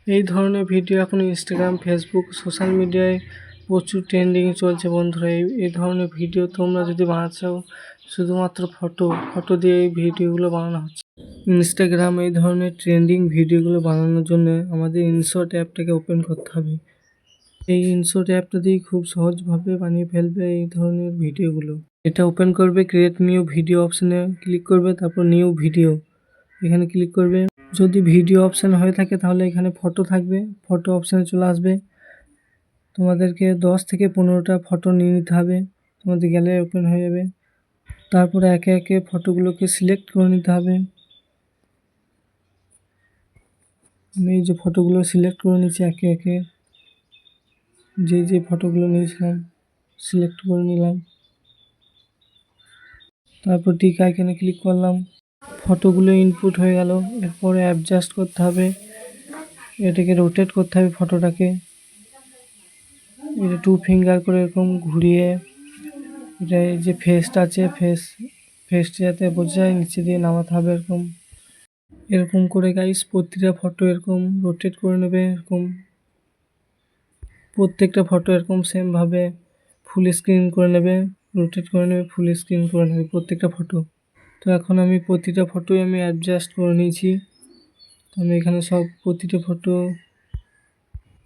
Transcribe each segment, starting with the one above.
এই ধরনের ভিডিও এখন ইনস্টাগ্রাম, ফেসবুক, সোশ্যাল মিডিয়ায় প্রচুর ট্রেন্ডিং চলছে বন্ধুরা। এই ধরনের ভিডিও তোমরা যদি বানাতে চাও, শুধুমাত্র ফটো দিয়ে এই ভিডিওগুলো বানানো হচ্ছে। ইনস্টাগ্রাম এই ধরনের ট্রেন্ডিং ভিডিওগুলো বানানোর জন্য আমাদের ইনশট অ্যাপটাকে ওপেন করতে হবে। এই ইনশট অ্যাপটা দিয়ে খুব সহজভাবে বানিয়ে ফেলবে এই ধরনের ভিডিওগুলো। এটা ওপেন করবে, ক্রিয়েট নিউ ভিডিও অপশানে ক্লিক করবে, তারপর নিউ ভিডিও এখানে ক্লিক করবে। যদি ভিডিও অপশান হয়ে থাকে তাহলে এখানে ফটো থাকবে, ফটো অপশানে চলে আসবে। তোমাদেরকে 10 থেকে 15টা ফটো নিয়ে নিতে হবে, তোমাদের গ্যালারি ওপেন হয়ে যাবে। তারপরে একে একে ফটোগুলোকে সিলেক্ট করে নিতে হবে। আমি এই যে ফটোগুলো সিলেক্ট করে নিচ্ছি একে একে, যে ফটোগুলো নিয়েছিলাম সিলেক্ট করে নিলাম। তারপর টিক আইকনে ক্লিক করলাম, ফটোগুলো ইনপুট হয়ে গেল। এরপরে অ্যাডজাস্ট করতে হবে, এটাকে রোটেট করতে হবে ফটোটাকে। এটা 2 ফিঙ্গার করে এরকম ঘুরিয়ে, এটা এই যে ফেসটা আছে ফেসটা যাতে বোঝা যায় নিচে দিয়ে নামাতে হবে। এরকম করে গাইস প্রতিটা ফটো এরকম রোটেট করে নেবে। প্রত্যেকটা ফটো এরকম সেমভাবে ফুল স্ক্রিন করে নেবে, রোটেট করে নেবে, ফুল স্ক্রিন করে নেবে প্রত্যেকটা ফটো। তো এখন আমি প্রতিটা ফটোই আমি অ্যাডজাস্ট করে নিয়েছি। আমি এখানে সব প্রতিটা ফটো।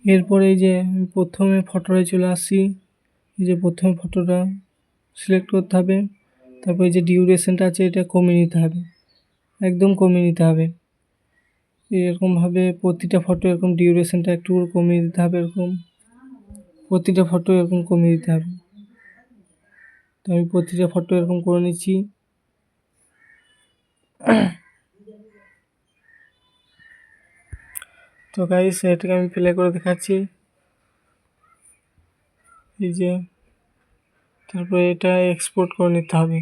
এরপরে এই যে প্রথমে ফটোটায় চলে আসছি, এই যে প্রথম ফটোটা সিলেক্ট করতে হবে। তারপর এই যে ডিউরেশনটা আছে এটা কমিয়ে নিতে হবে, একদম কমিয়ে নিতে হবে। এরকমভাবে প্রতিটা ফটো এরকম ডিউরেশনটা একটু কমিয়ে দিতে হবে, প্রতিটা ফটো এরকম কমিয়ে দিতে হবে। তো আমি প্রতিটা ফটো এরকম করে নিচ্ছি। তো গাইস এটাকে আমি প্লে করে দেখাচ্ছি, এই যে। তারপরে এটা এক্সপোর্ট করে নিতে হবে,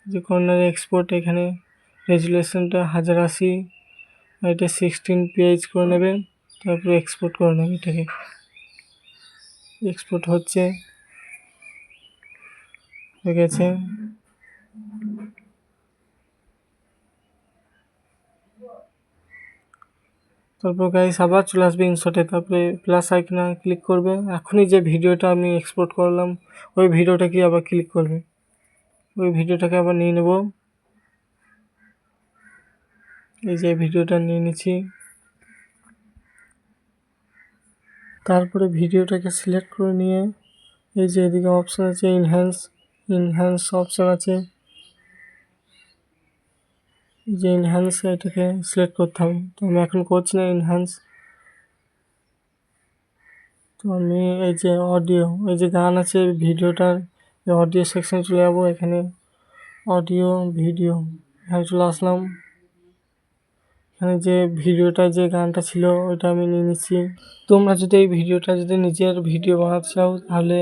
যে কর্নারে এক্সপোর্ট, এখানে রেজুলেশনটা 1080, আর এটা 16 PH করে নেবে। তারপরে এক্সপোর্ট করে নেবে, এটাকে এক্সপোর্ট হয়ে গেছে। তারপর গাইস আবার চলে আসবে ইনশটে, তারপরে প্লাস আইকনে ক্লিক করবে। এখনই যে ভিডিওটা আমি এক্সপোর্ট করলাম ওই ভিডিওটাকে আবার ক্লিক করবে, ওই ভিডিওটাকে আবার নিয়ে নেব। এই যে ভিডিওটা নিয়ে নিচ্ছি। তারপরে ভিডিওটাকে সিলেক্ট করে নিয়ে এই যে এদিকে অপশান আছে ইনহ্যান্স অপশান আছে, যে ইনহ্যান্স এটাকে সিলেক্ট করতে হবে। তো আমি এখন করছি না ইনহ্যান্স। তো আমি এই যে অডিও, এই যে গান আছে ভিডিওটার অডিও সেকশন চলে যাবো, এখানে অডিও ভিডিও এখানে চলে আসলাম। এখানে যে ভিডিওটা যে গানটা ছিল ওইটা আমি নিয়ে নিচ্ছি। তোমরা যদি এই ভিডিওটা যদি নিজের ভিডিও বানাতে চাও তাহলে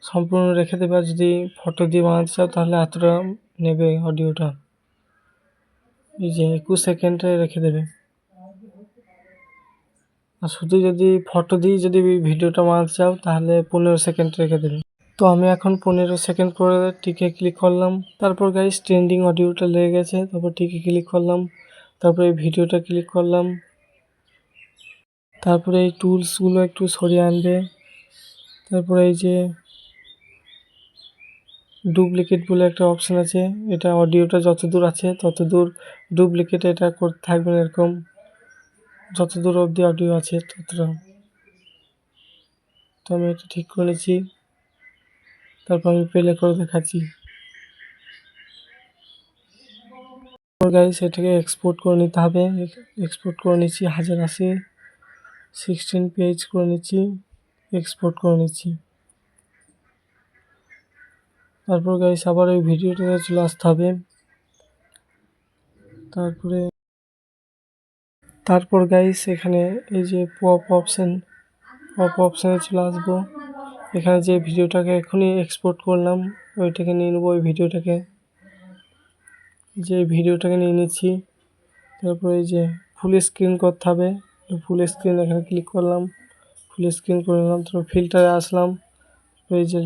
সম্পূর্ণ রেখে দেবে, আর যদি ফটো দিয়ে বানাতে চাও তাহলে এতটা নেবে অডিওটা, এই যে 21 সেকেন্ডে রেখে দেবে। আর শুধু যদি ফটো দিয়ে যদি ভিডিওটা বানাতে চাও তাহলে 15 সেকেন্ড রেখে দেবে। তো আমি এখন 15 সেকেন্ড করে টিকে ক্লিক করলাম। তারপর গাইস ট্রেন্ডিং অডিওটা লেগে গেছে, তারপর টিকে ক্লিক করলাম, তারপরে এই ভিডিওটা ক্লিক করলাম। তারপরে এই টুলসগুলো একটু সরিয়ে আনবে। তারপরে এই যে ডুপ্লিকেট বলে একটা অপশান আছে, এটা অডিওটা যত দূর আছে তত দূর ডুপ্লিকেট এটা করতে থাকবেন, এরকম যত দূর অবধি অডিও আছে ততটা। তো আমি এটা ঠিক করেছি, তারপর আমি প্লে করে দেখাচ্ছি। গাইস এটাকে এক্সপোর্ট করে নিতে হবে, এক্সপোর্ট করে নিচ্ছি 1080 16 PH করে নিচ্ছি, এক্সপোর্ট করে নিচ্ছি। তারপর গাইস আবার ওই ভিডিওটাতে চলে আসতে হবে। তারপর গাইস এখানে এই যে পপ অপশানে চলে আসবো। এখানে যে ভিডিওটাকে এখনই এক্সপোর্ট করলাম ওইটাকে নিয়ে নেবো, ওই ভিডিওটাকে নিয়ে নিচ্ছি। তারপরে এই যে ফুল স্ক্রিন করতে হবে, ফুল স্ক্রিন এখানে ক্লিক করলাম, ফুল স্ক্রিন করে নিলাম। তারপর ফিল্টারে আসলাম, এই যে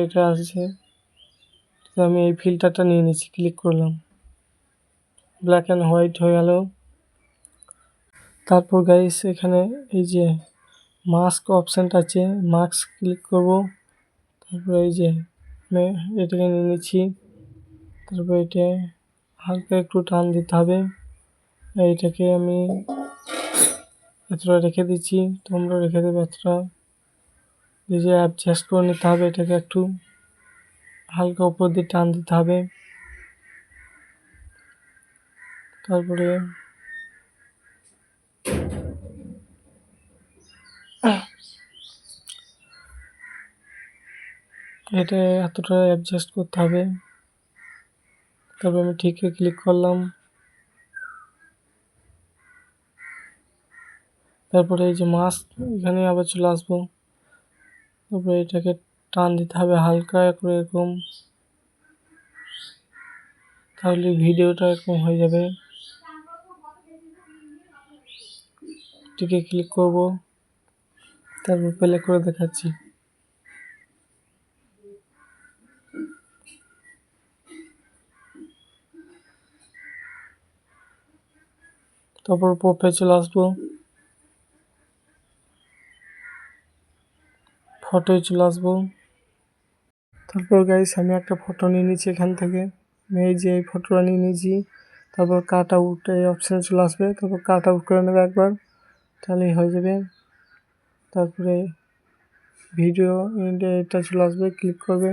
এটা আসছে, আমি এই ফিল্টারটা নিয়ে নিচ্ছি, ক্লিক করলাম, ব্ল্যাক অ্যান্ড হোয়াইট হয়ে গেল। তারপর গাইস এখানে এই যে মাস্ক অপশানটা আছে, মাস্ক ক্লিক করব। তারপরে এই যে আমি এটাকে নিয়ে নিচ্ছি। তারপর এটা হালকা একটু টান দিতে হবে। এইটাকে আমি এতটা রেখে দিচ্ছি, তোমরা রেখে দেবে এতটা। এই যে অ্যাডজাস্ট করে নিতে হবে, এটাকে একটু হালকা উপর দিয়ে টান দিতে হবে। তারপরে এটা এতটা অ্যাডজাস্ট করতে হবে। তারপর আমি ঠিকই ক্লিক করলাম। তারপরে এই যে মাস্ক, এখানে আবার চলে আসবো। তারপরে এটাকে টান দিতে হবে হালকা করে এরকম, তাহলে ভিডিওটা এরকম হয়ে যাবে। এটিকে ক্লিক করব, তারপর প্লে করে দেখাচ্ছি। তারপর পপে চলে আসবো, ফটোয় চলে আসবো। তারপর গাইস আমি একটা ফটো নিয়ে নিচ্ছি এখান থেকে, আমি এই যে এই ফটোটা নিয়ে নিয়েছি। তারপর কাট আউট এই অপশানে চলে আসবে, তারপর কাট আউট করে নেবে একবার, তাহলেই হয়ে যাবে। তারপরে ভিডিও এটা চলে আসবে, ক্লিক করবে,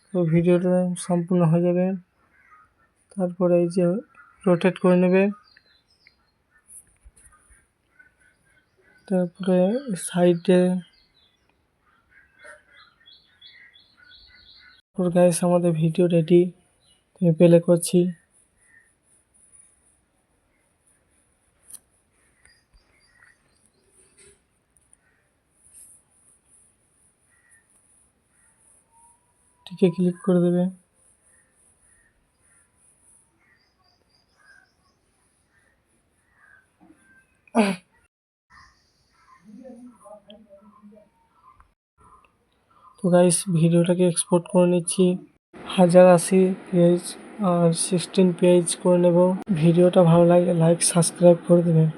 তো ভিডিওটা সম্পূর্ণ হয়ে যাবে। তারপরে এই যে রোটেট করে নেবে। তারপরে সাইডে গাইস আমাদের ভিডিও রেডি, আমি প্লে করছি। টিকে ক্লিক করে দেবে। তো গাইস ভিডিওটাকে এক্সপোর্ট করে নিচ্ছি, 1080 পেজ আর 16 পেজ করে নেব। ভিডিওটা ভালো লাগলে লাইক সাবস্ক্রাইব করে দেবেন।